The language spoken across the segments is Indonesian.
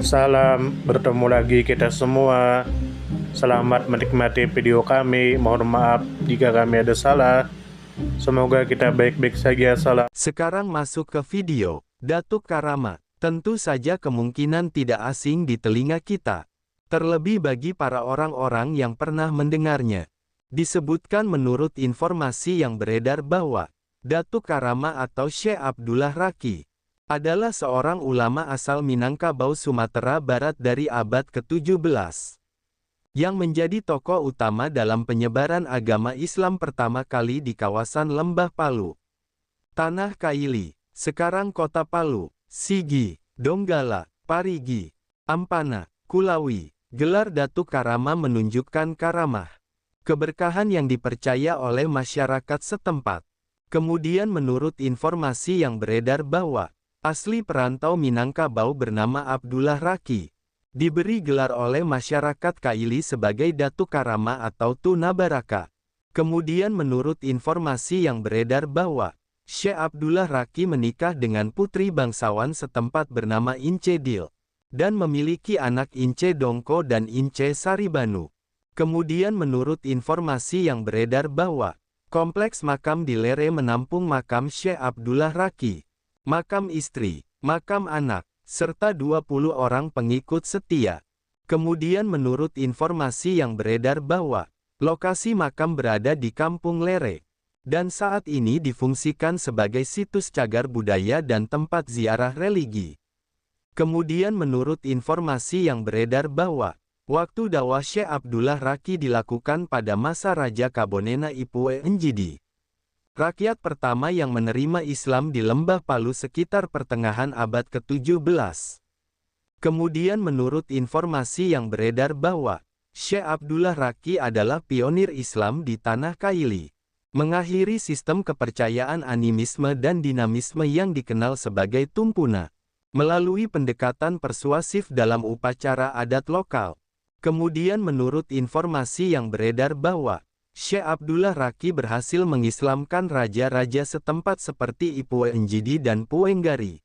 Salam, bertemu lagi kita semua. Selamat menikmati video kami. Mohon maaf jika kami ada salah. Semoga kita baik-baik saja. Salam. Sekarang masuk ke video. Datuk Karama, tentu saja kemungkinan tidak asing di telinga kita. Terlebih bagi para orang-orang yang pernah mendengarnya. Disebutkan menurut informasi yang beredar bahwa Datuk Karama atau Syekh Abdullah Raki adalah seorang ulama asal Minangkabau, Sumatera Barat dari abad ke-17 yang menjadi tokoh utama dalam penyebaran agama Islam pertama kali di kawasan Lembah Palu, Tanah Kaili, sekarang Kota Palu, Sigi, Donggala, Parigi, Ampana, Kulawi. Gelar Datuk Karama menunjukkan karamah, keberkahan yang dipercaya oleh masyarakat setempat. Kemudian menurut informasi yang beredar bahwa asli perantau Minangkabau bernama Abdullah Raki diberi gelar oleh masyarakat Kaili sebagai Datuk Karama atau Tuna Baraka. Kemudian menurut informasi yang beredar bahwa Syekh Abdullah Raki menikah dengan putri bangsawan setempat bernama Ince Dil dan memiliki anak Ince Dongko dan Ince Saribanu. Kemudian menurut informasi yang beredar bahwa kompleks makam di Lere menampung makam Syekh Abdullah Raki, makam istri, makam anak, serta 20 orang pengikut setia. Kemudian menurut informasi yang beredar bahwa lokasi makam berada di Kampung Lere, dan saat ini difungsikan sebagai situs cagar budaya dan tempat ziarah religi. Kemudian menurut informasi yang beredar bahwa waktu dakwah Syekh Abdullah Raki dilakukan pada masa Raja Kabonena Ipue Enjidi, rakyat pertama yang menerima Islam di Lembah Palu sekitar pertengahan abad ke-17. Kemudian menurut informasi yang beredar bahwa Syekh Abdullah Raki adalah pionir Islam di Tanah Kaili, mengakhiri sistem kepercayaan animisme dan dinamisme yang dikenal sebagai tumpuna, melalui pendekatan persuasif dalam upacara adat lokal. Kemudian menurut informasi yang beredar bahwa Syekh Abdullah Raki berhasil mengislamkan raja-raja setempat seperti Ipue Enjidi dan Puenggari,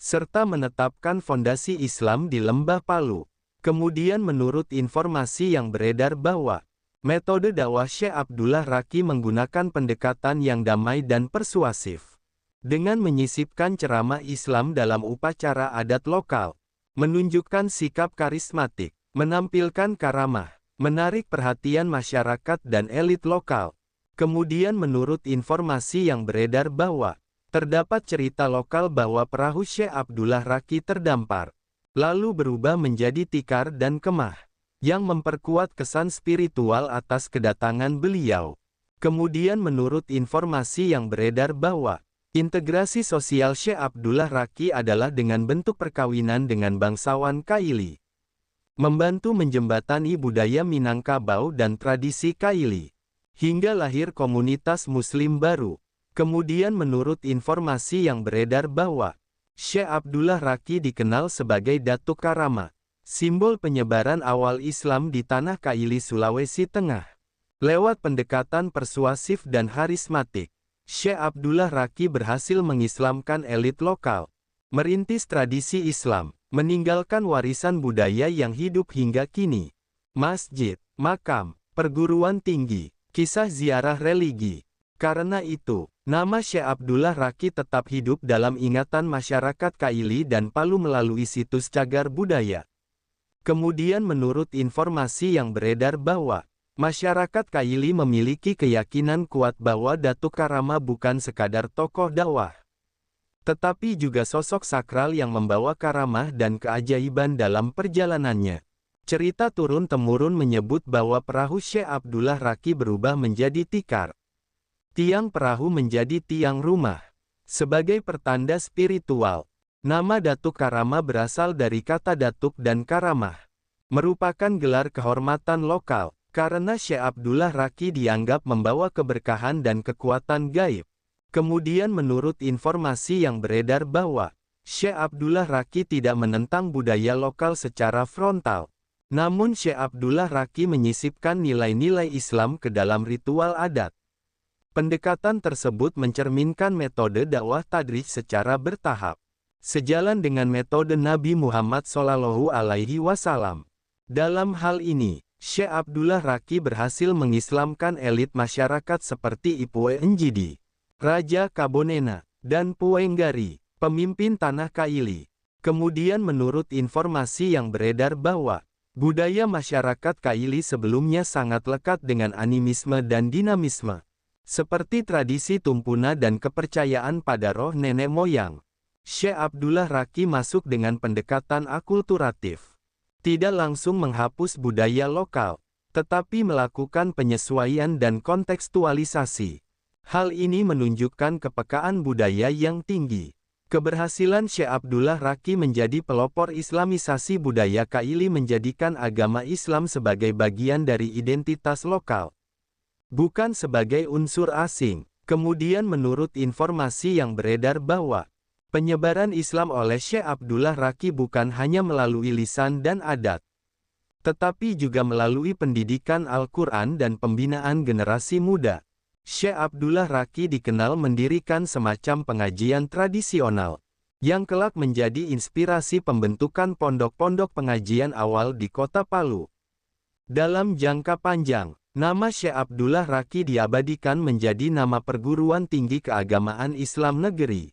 serta menetapkan fondasi Islam di Lembah Palu. Kemudian menurut informasi yang beredar bahwa metode dakwah Syekh Abdullah Raki menggunakan pendekatan yang damai dan persuasif, dengan menyisipkan ceramah Islam dalam upacara adat lokal, menunjukkan sikap karismatik, menampilkan karamah, menarik perhatian masyarakat dan elit lokal. Kemudian menurut informasi yang beredar bahwa terdapat cerita lokal bahwa perahu Syekh Abdullah Raki terdampar, lalu berubah menjadi tikar dan kemah, yang memperkuat kesan spiritual atas kedatangan beliau. Kemudian menurut informasi yang beredar bahwa integrasi sosial Syekh Abdullah Raki adalah dengan bentuk perkawinan dengan bangsawan Kaili, membantu menjembatani budaya Minangkabau dan tradisi Kaili, hingga lahir komunitas Muslim baru. Kemudian menurut informasi yang beredar bahwa Syekh Abdullah Raki dikenal sebagai Datuk Karama, simbol penyebaran awal Islam di Tanah Kaili, Sulawesi Tengah. Lewat pendekatan persuasif dan harismatik, Syekh Abdullah Raki berhasil mengislamkan elit lokal, merintis tradisi Islam, meninggalkan warisan budaya yang hidup hingga kini. Masjid, makam, perguruan tinggi, kisah ziarah religi. Karena itu, nama Syekh Abdullah Raki tetap hidup dalam ingatan masyarakat Kaili dan Palu melalui situs cagar budaya. Kemudian menurut informasi yang beredar bahwa masyarakat Kaili memiliki keyakinan kuat bahwa Datuk Karama bukan sekadar tokoh dakwah, tetapi juga sosok sakral yang membawa karamah dan keajaiban dalam perjalanannya. Cerita turun-temurun menyebut bahwa perahu Syekh Abdullah Raki berubah menjadi tikar, tiang perahu menjadi tiang rumah. Sebagai pertanda spiritual, nama Datuk Karama berasal dari kata datuk dan karamah, merupakan gelar kehormatan lokal, karena Syekh Abdullah Raki dianggap membawa keberkahan dan kekuatan gaib. Kemudian menurut informasi yang beredar bahwa Syekh Abdullah Raki tidak menentang budaya lokal secara frontal, namun Syekh Abdullah Raki menyisipkan nilai-nilai Islam ke dalam ritual adat. Pendekatan tersebut mencerminkan metode dakwah tadrij secara bertahap, sejalan dengan metode Nabi Muhammad SAW. Dalam hal ini, Syekh Abdullah Raqi berhasil mengislamkan elit masyarakat seperti Ipue Njidi, Raja Kabonena, dan Puenggari, pemimpin Tanah Kaili. Kemudian menurut informasi yang beredar bahwa budaya masyarakat Kaili sebelumnya sangat lekat dengan animisme dan dinamisme, seperti tradisi tumpuna dan kepercayaan pada roh nenek moyang. Syekh Abdullah Raqi masuk dengan pendekatan akulturatif. Tidak langsung menghapus budaya lokal, tetapi melakukan penyesuaian dan kontekstualisasi. Hal ini menunjukkan kepekaan budaya yang tinggi. Keberhasilan Syekh Abdullah Raqi menjadi pelopor islamisasi budaya Kaili menjadikan agama Islam sebagai bagian dari identitas lokal, bukan sebagai unsur asing. Kemudian menurut informasi yang beredar bahwa penyebaran Islam oleh Syekh Abdullah Raqi bukan hanya melalui lisan dan adat, tetapi juga melalui pendidikan Al-Quran dan pembinaan generasi muda. Syekh Abdullah Raqi dikenal mendirikan semacam pengajian tradisional, yang kelak menjadi inspirasi pembentukan pondok-pondok pengajian awal di kota Palu. Dalam jangka panjang, nama Syekh Abdullah Raqi diabadikan menjadi nama perguruan tinggi keagamaan Islam negeri,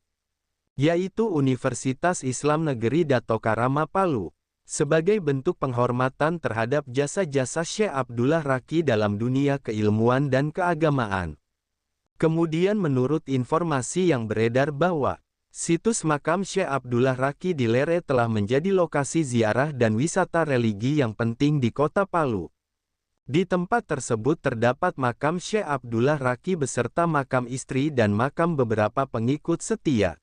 yaitu Universitas Islam Negeri Dato Karama Palu, sebagai bentuk penghormatan terhadap jasa-jasa Syekh Abdullah Raqi dalam dunia keilmuan dan keagamaan. Kemudian menurut informasi yang beredar bahwa situs makam Syekh Abdullah Raqi di Lere telah menjadi lokasi ziarah dan wisata religi yang penting di kota Palu. Di tempat tersebut terdapat makam Syekh Abdullah Raqi beserta makam istri dan makam beberapa pengikut setia.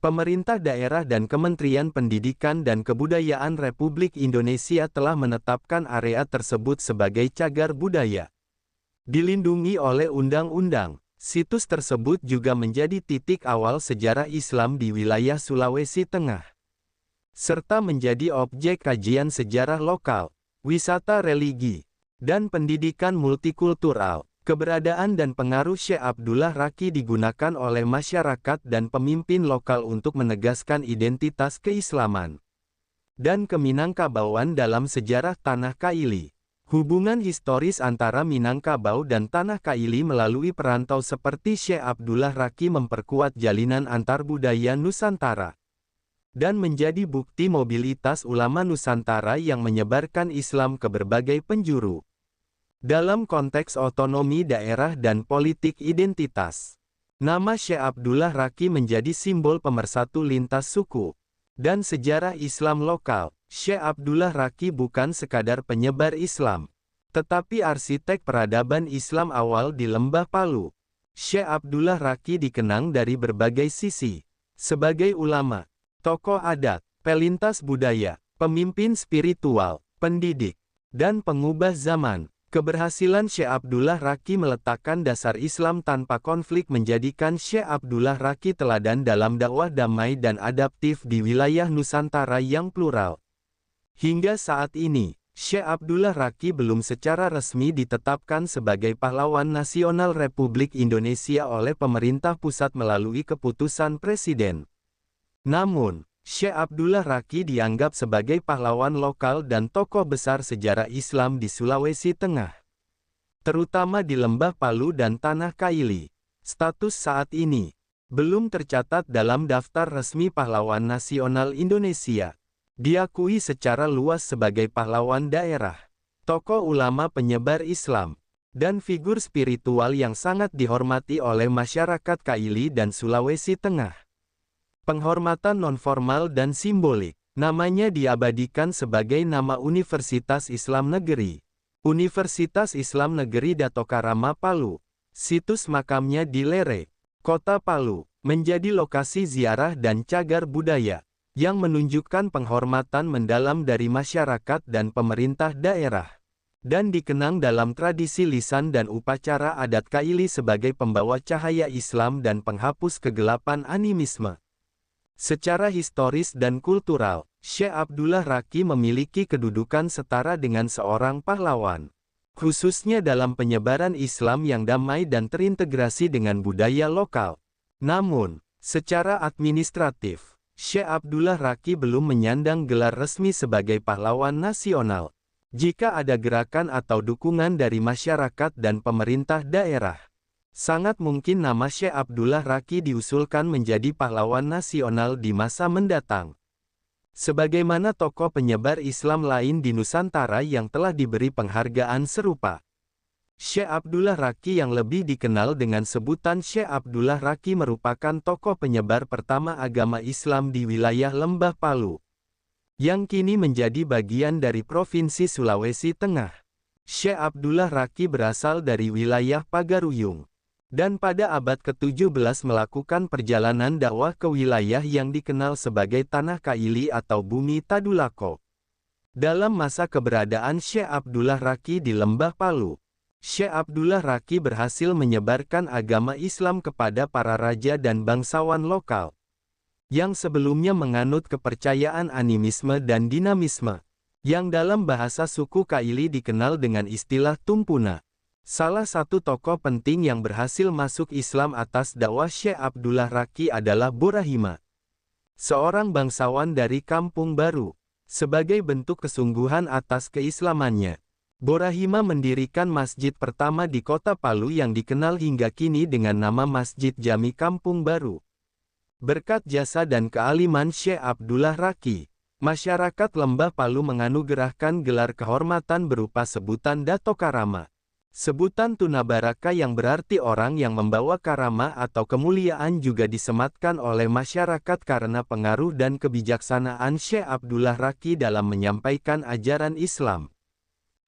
Pemerintah daerah dan Kementerian Pendidikan dan Kebudayaan Republik Indonesia telah menetapkan area tersebut sebagai cagar budaya, dilindungi oleh undang-undang. Situs tersebut juga menjadi titik awal sejarah Islam di wilayah Sulawesi Tengah, serta menjadi objek kajian sejarah lokal, wisata religi, dan pendidikan multikultural. Keberadaan dan pengaruh Syekh Abdullah Raqi digunakan oleh masyarakat dan pemimpin lokal untuk menegaskan identitas keislaman dan Keminangkabauan dalam sejarah Tanah Kaili. Hubungan historis antara Minangkabau dan Tanah Kaili melalui perantau seperti Syekh Abdullah Raqi memperkuat jalinan antar budaya Nusantara dan menjadi bukti mobilitas ulama Nusantara yang menyebarkan Islam ke berbagai penjuru. Dalam konteks otonomi daerah dan politik identitas, nama Syekh Abdullah Raqi menjadi simbol pemersatu lintas suku dan sejarah Islam lokal. Syekh Abdullah Raqi bukan sekadar penyebar Islam, tetapi arsitek peradaban Islam awal di Lembah Palu. Syekh Abdullah Raqi dikenang dari berbagai sisi, sebagai ulama, tokoh adat, pelintas budaya, pemimpin spiritual, pendidik, dan pengubah zaman. Keberhasilan Syekh Abdullah Raqi meletakkan dasar Islam tanpa konflik menjadikan Syekh Abdullah Raqi teladan dalam dakwah damai dan adaptif di wilayah Nusantara yang plural. Hingga saat ini, Syekh Abdullah Raqi belum secara resmi ditetapkan sebagai pahlawan nasional Republik Indonesia oleh pemerintah pusat melalui keputusan Presiden. Namun, Syekh Abdullah Raqi dianggap sebagai pahlawan lokal dan tokoh besar sejarah Islam di Sulawesi Tengah, terutama di Lembah Palu dan Tanah Kaili. Status saat ini belum tercatat dalam daftar resmi pahlawan nasional Indonesia. Diakui secara luas sebagai pahlawan daerah, tokoh ulama penyebar Islam, dan figur spiritual yang sangat dihormati oleh masyarakat Kaili dan Sulawesi Tengah. Penghormatan nonformal dan simbolik, namanya diabadikan sebagai nama Universitas Islam Negeri. Universitas Islam Negeri Dato Karama Palu. Situs makamnya di Lere, Kota Palu, menjadi lokasi ziarah dan cagar budaya, yang menunjukkan penghormatan mendalam dari masyarakat dan pemerintah daerah, dan dikenang dalam tradisi lisan dan upacara adat Kaili sebagai pembawa cahaya Islam dan penghapus kegelapan animisme. Secara historis dan kultural, Syekh Abdullah Raqi memiliki kedudukan setara dengan seorang pahlawan, khususnya dalam penyebaran Islam yang damai dan terintegrasi dengan budaya lokal. Namun, secara administratif, Syekh Abdullah Raki belum menyandang gelar resmi sebagai pahlawan nasional. Jika ada gerakan atau dukungan dari masyarakat dan pemerintah daerah, sangat mungkin nama Syekh Abdullah Raki diusulkan menjadi pahlawan nasional di masa mendatang. Sebagaimana tokoh penyebar Islam lain di Nusantara yang telah diberi penghargaan serupa. Syekh Abdullah Raki yang lebih dikenal dengan sebutan Syekh Abdullah Raki merupakan tokoh penyebar pertama agama Islam di wilayah Lembah Palu, yang kini menjadi bagian dari Provinsi Sulawesi Tengah. Syekh Abdullah Raki berasal dari wilayah Pagaruyung, dan pada abad ke-17 melakukan perjalanan dakwah ke wilayah yang dikenal sebagai Tanah Kaili atau Bumi Tadulako. Dalam masa keberadaan Syekh Abdullah Raki di Lembah Palu, Syekh Abdullah Raki berhasil menyebarkan agama Islam kepada para raja dan bangsawan lokal, yang sebelumnya menganut kepercayaan animisme dan dinamisme, yang dalam bahasa suku Kaili dikenal dengan istilah Tumpuna. Salah satu tokoh penting yang berhasil masuk Islam atas dakwah Syekh Abdullah Raki adalah Borahima, seorang bangsawan dari Kampung Baru. Sebagai bentuk kesungguhan atas keislamannya, Borahima mendirikan masjid pertama di kota Palu yang dikenal hingga kini dengan nama Masjid Jami Kampung Baru. Berkat jasa dan kealiman Syekh Abdullah Raki, masyarakat Lembah Palu menganugerahkan gelar kehormatan berupa sebutan Dato Karama. Sebutan Tunabaraka yang berarti orang yang membawa karama atau kemuliaan juga disematkan oleh masyarakat karena pengaruh dan kebijaksanaan Syekh Abdullah Raki dalam menyampaikan ajaran Islam.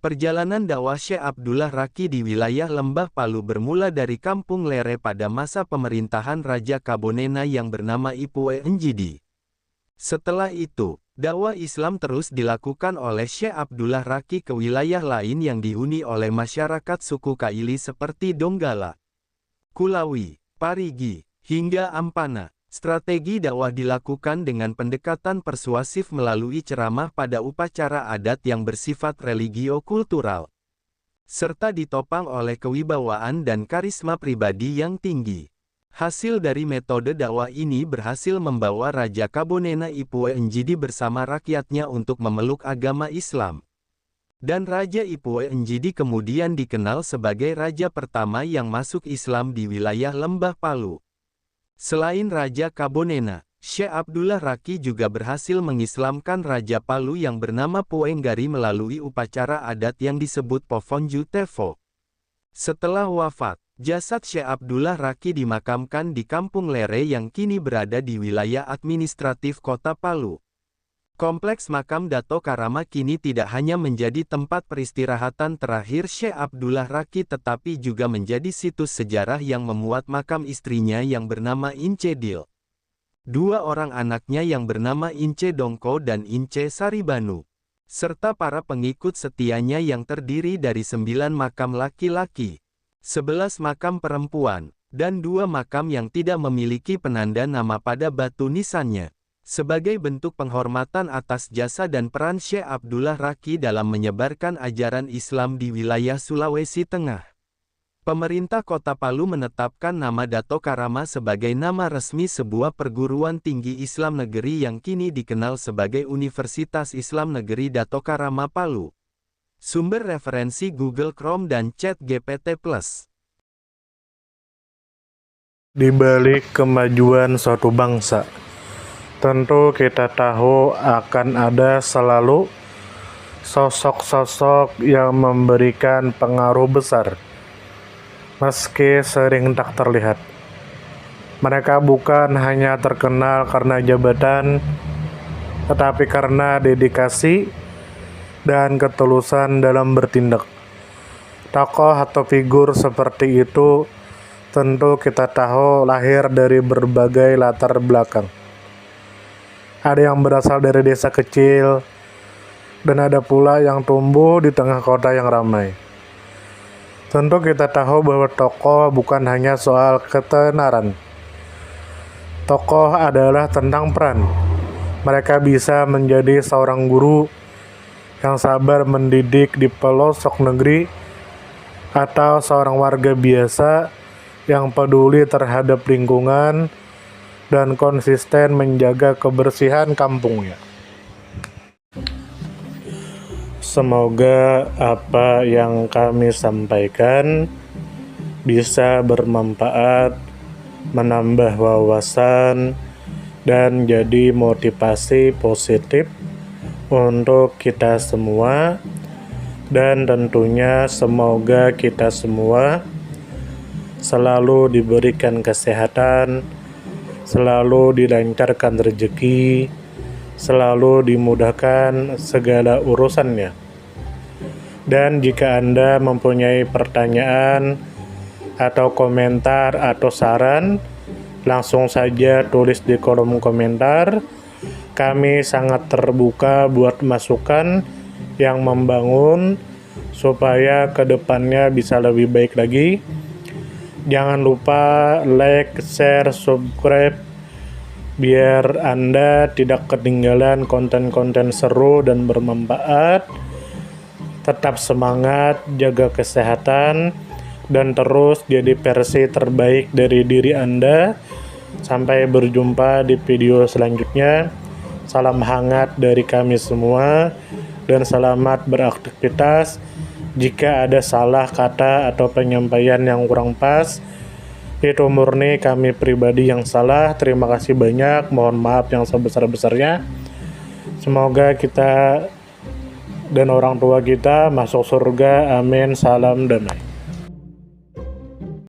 Perjalanan dakwah Syekh Abdullah Raki di wilayah Lembah Palu bermula dari Kampung Lere pada masa pemerintahan Raja Kabonena yang bernama Ipue Njidi. Setelah itu, dakwah Islam terus dilakukan oleh Syekh Abdullah Raki ke wilayah lain yang dihuni oleh masyarakat suku Kaili seperti Donggala, Kulawi, Parigi, hingga Ampana. Strategi dakwah dilakukan dengan pendekatan persuasif melalui ceramah pada upacara adat yang bersifat religio-kultural, serta ditopang oleh kewibawaan dan karisma pribadi yang tinggi. Hasil dari metode dakwah ini berhasil membawa Raja Kabonena Ipue Njidi bersama rakyatnya untuk memeluk agama Islam. Dan Raja Ipue Njidi kemudian dikenal sebagai raja pertama yang masuk Islam di wilayah Lembah Palu. Selain Raja Kabonena, Syekh Abdullah Raki juga berhasil mengislamkan Raja Palu yang bernama Poenggari melalui upacara adat yang disebut Pofonju Tevo. Setelah wafat, jasad Syekh Abdullah Raki dimakamkan di Kampung Lere yang kini berada di wilayah administratif Kota Palu. Kompleks makam Dato Karama kini tidak hanya menjadi tempat peristirahatan terakhir Syekh Abdullah Raki tetapi juga menjadi situs sejarah yang memuat makam istrinya yang bernama Ince Dil, dua orang anaknya yang bernama Ince Dongko dan Ince Saribanu, serta para pengikut setianya yang terdiri dari 9 makam laki-laki, 11 makam perempuan, dan 2 makam yang tidak memiliki penanda nama pada batu nisannya. Sebagai bentuk penghormatan atas jasa dan peran Syekh Abdullah Raki dalam menyebarkan ajaran Islam di wilayah Sulawesi Tengah, pemerintah Kota Palu menetapkan nama Dato Karama sebagai nama resmi sebuah perguruan tinggi Islam negeri yang kini dikenal sebagai Universitas Islam Negeri Dato Karama Palu. Sumber referensi Google Chrome dan ChatGPT+. Di balik kemajuan suatu bangsa, tentu kita tahu akan ada selalu sosok-sosok yang memberikan pengaruh besar, meski sering tak terlihat. Mereka bukan hanya terkenal karena jabatan, tetapi karena dedikasi dan ketulusan dalam bertindak. Tokoh atau figur seperti itu tentu kita tahu lahir dari berbagai latar belakang. Ada yang berasal dari desa kecil, dan ada pula yang tumbuh di tengah kota yang ramai. Tentu kita tahu bahwa tokoh bukan hanya soal ketenaran. Tokoh adalah tentang peran. Mereka bisa menjadi seorang guru yang sabar mendidik di pelosok negeri, atau seorang warga biasa yang peduli terhadap lingkungan dan konsisten menjaga kebersihan kampungnya. Semoga apa yang kami sampaikan bisa bermanfaat, menambah wawasan, dan jadi motivasi positif untuk kita semua. Dan tentunya semoga kita semua selalu diberikan kesehatan, selalu dilancarkan rezeki, selalu dimudahkan segala urusannya. Dan jika Anda mempunyai pertanyaan atau komentar atau saran, langsung saja tulis di kolom komentar. Kami sangat terbuka buat masukan yang membangun supaya kedepannya bisa lebih baik lagi. Jangan lupa like, share, subscribe biar Anda tidak ketinggalan konten-konten seru dan bermanfaat. Tetap semangat, jaga kesehatan, dan terus jadi versi terbaik dari diri Anda. Sampai berjumpa di video selanjutnya. Salam hangat dari kami semua, dan selamat beraktivitas. Jika ada salah kata atau penyampaian yang kurang pas, itu murni kami pribadi yang salah. Terima kasih banyak, mohon maaf yang sebesar-besarnya. Semoga kita dan orang tua kita masuk surga, amin, salam damai.